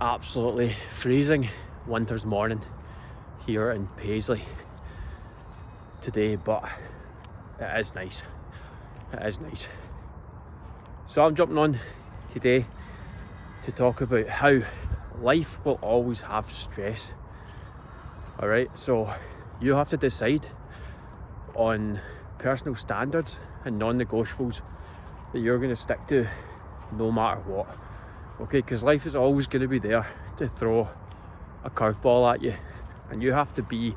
absolutely freezing winter's morning here in Paisley today, but it is nice. It is nice. So I'm jumping on today to talk about how life will always have stress. Alright, so you have to decide on personal standards and non-negotiables that you're going to stick to no matter what. Okay, because life is always going to be there to throw a curveball at you, and you have to be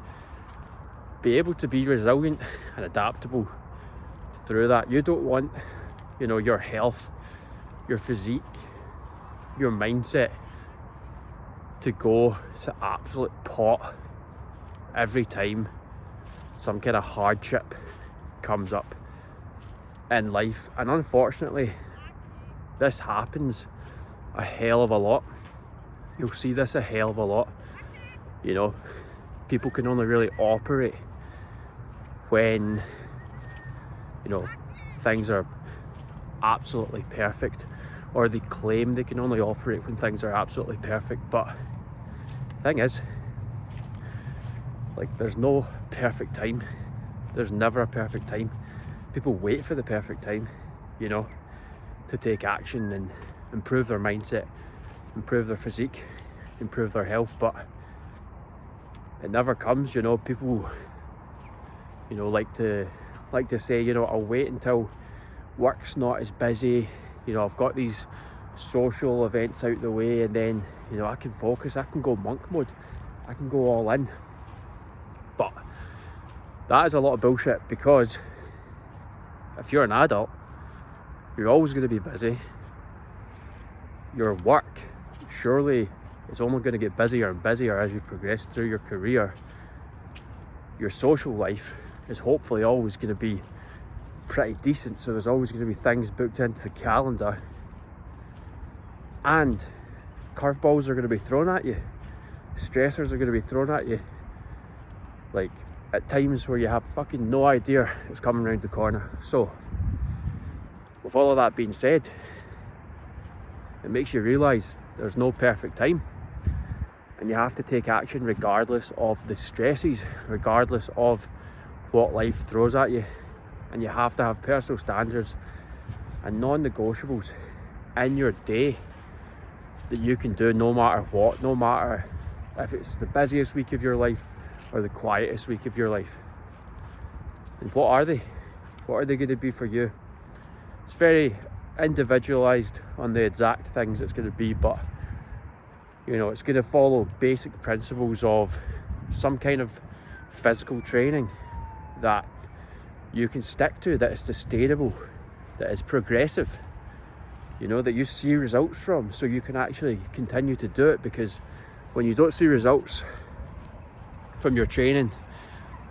able to be resilient and adaptable through that. You don't want, your health, your physique, your mindset to go to absolute pot every time some kind of hardship comes up in life. And unfortunately, this happens a hell of a lot. You'll see this a hell of a lot. People can only really operate when things are absolutely perfect, or they claim they can only operate when things are absolutely perfect. But the thing is, there's no perfect time. There's never a perfect time. People wait for the perfect time, to take action and improve their mindset, improve their physique, improve their health, but it never comes. People like to say, I'll wait until work's not as busy, I've got these social events out the way, and then I can focus, I can go monk mode, I can go all in. But that is a lot of bullshit, because if you're an adult, you're always going to be busy. Your work surely is only going to get busier and busier as you progress through your career. Your social life is hopefully always going to be pretty decent, so there's always going to be things booked into the calendar, and curveballs are going to be thrown at you, stressors are going to be thrown at you, at times where you have fucking no idea it's coming around the corner. So with all of that being said, it makes you realise there's no perfect time, and you have to take action regardless of the stresses, regardless of what life throws at you. And you have to have personal standards and non-negotiables in your day that you can do no matter what, no matter if it's the busiest week of your life or the quietest week of your life. And what are they? What are they going to be for you? It's very individualized on the exact things it's going to be, but it's going to follow basic principles of some kind of physical training that you can stick to, that is sustainable, that is progressive, that you see results from, so you can actually continue to do it. Because when you don't see results from your training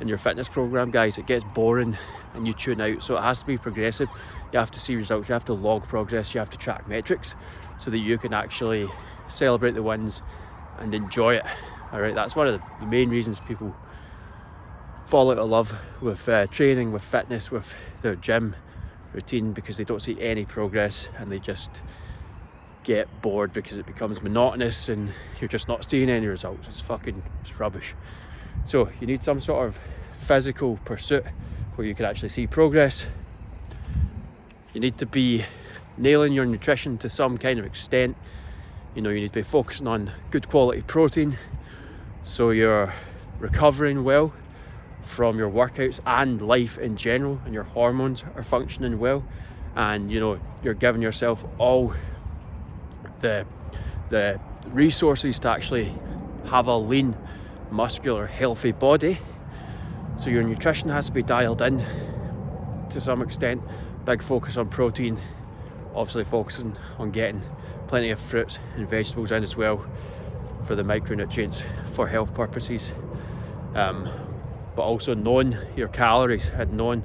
and your fitness program, guys, it gets boring and you tune out. So it has to be progressive. You have to see results, you have to log progress, you have to track metrics, so that you can actually celebrate the wins and enjoy it. Alright, that's one of the main reasons people fall out of love with training, with fitness, with their gym routine, because they don't see any progress and they just get bored because it becomes monotonous and you're just not seeing any results. It's rubbish. So you need some sort of physical pursuit where you can actually see progress. You need to be nailing your nutrition to some kind of extent. You need to be focusing on good quality protein, so you're recovering well from your workouts and life in general, and your hormones are functioning well, and you're giving yourself all the resources to actually have a lean, muscular, healthy body. So your nutrition has to be dialed in to some extent. Big focus on protein, obviously focusing on getting plenty of fruits and vegetables in as well for the micronutrients for health purposes, but also knowing your calories and knowing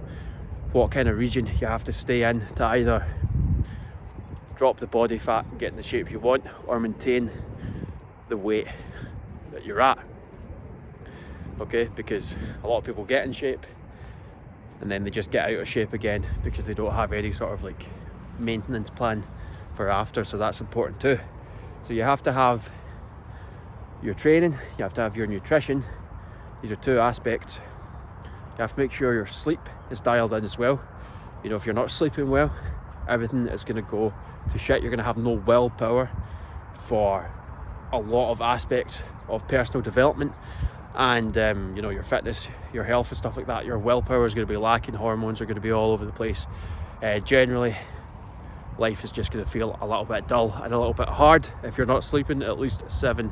what kind of region you have to stay in to either drop the body fat and get in the shape you want, or maintain the weight that you're at. Okay, because a lot of people get in shape and then they just get out of shape again because they don't have any sort of maintenance plan for after. So that's important too. So you have to have your training, you have to have your nutrition. These are two aspects. You have to make sure your sleep is dialed in as well. You know, if you're not sleeping well, everything is going to go to shit. You're going to have no willpower for a lot of aspects of personal development, and you know, your fitness, your health and stuff like that. Your willpower is going to be lacking. Hormones are going to be all over the place. Generally, life is just going to feel a little bit dull and a little bit hard if you're not sleeping at least 7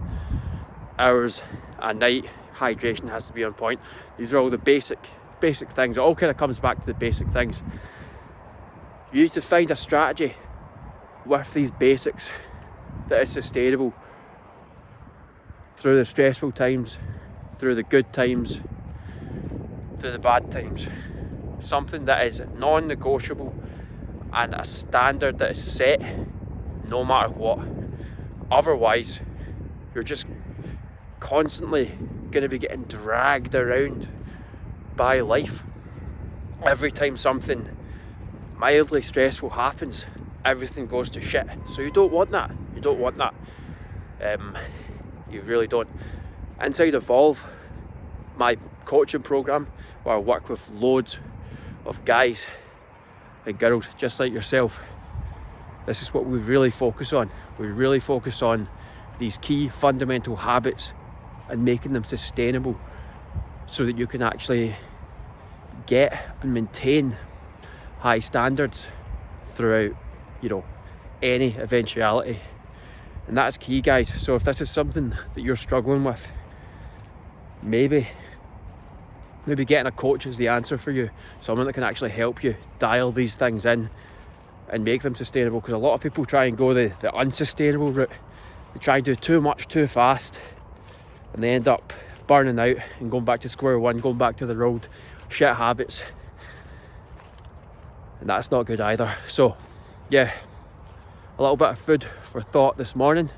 hours a night. Hydration has to be on point. These are all the basic things. It all kind of comes back to the basic things. You need to find a strategy with these basics that is sustainable through the stressful times, through the good times, through the bad times. Something that is non-negotiable and a standard that is set no matter what. Otherwise, you're just constantly going to be getting dragged around by life. Every time something mildly stressful happens, everything goes to shit. So you don't want that. You don't want that. You really don't. Inside Evolve, my coaching program, where I work with loads of guys and girls just like yourself, this is what we really focus on. We really focus on these key fundamental habits and making them sustainable so that you can actually get and maintain high standards throughout, you know, any eventuality. And that's key, guys. So if this is something that you're struggling with, maybe getting a coach is the answer for you. Someone that can actually help you dial these things in and make them sustainable. Because a lot of people try and go the unsustainable route. They try and do too much too fast, and they end up burning out and going back to square one, going back to the road, shit habits. And that's not good either. So yeah, a little bit of food for thought this morning.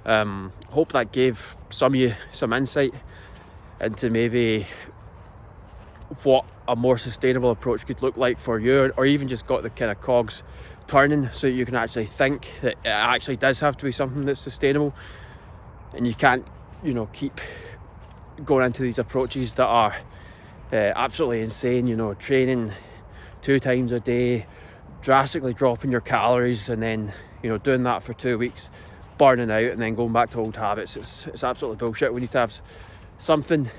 Hope that gave some of you some insight into maybe what a more sustainable approach could look like for you, or even just got the kind of cogs turning so you can actually think that it actually does have to be something that's sustainable, and you can't, you know, keep going into these approaches that are absolutely insane, you know, training 2 times a day, drastically dropping your calories, and then, you know, doing that for 2 weeks, burning out, and then going back to old habits. It's absolutely bullshit. We need to have something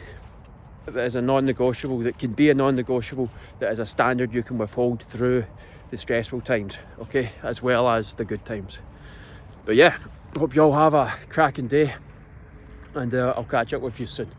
that is a non-negotiable, that can be a non-negotiable, that is a standard you can withhold through the stressful times, okay, as well as the good times. But yeah, hope you all have a cracking day, and I'll catch up with you soon.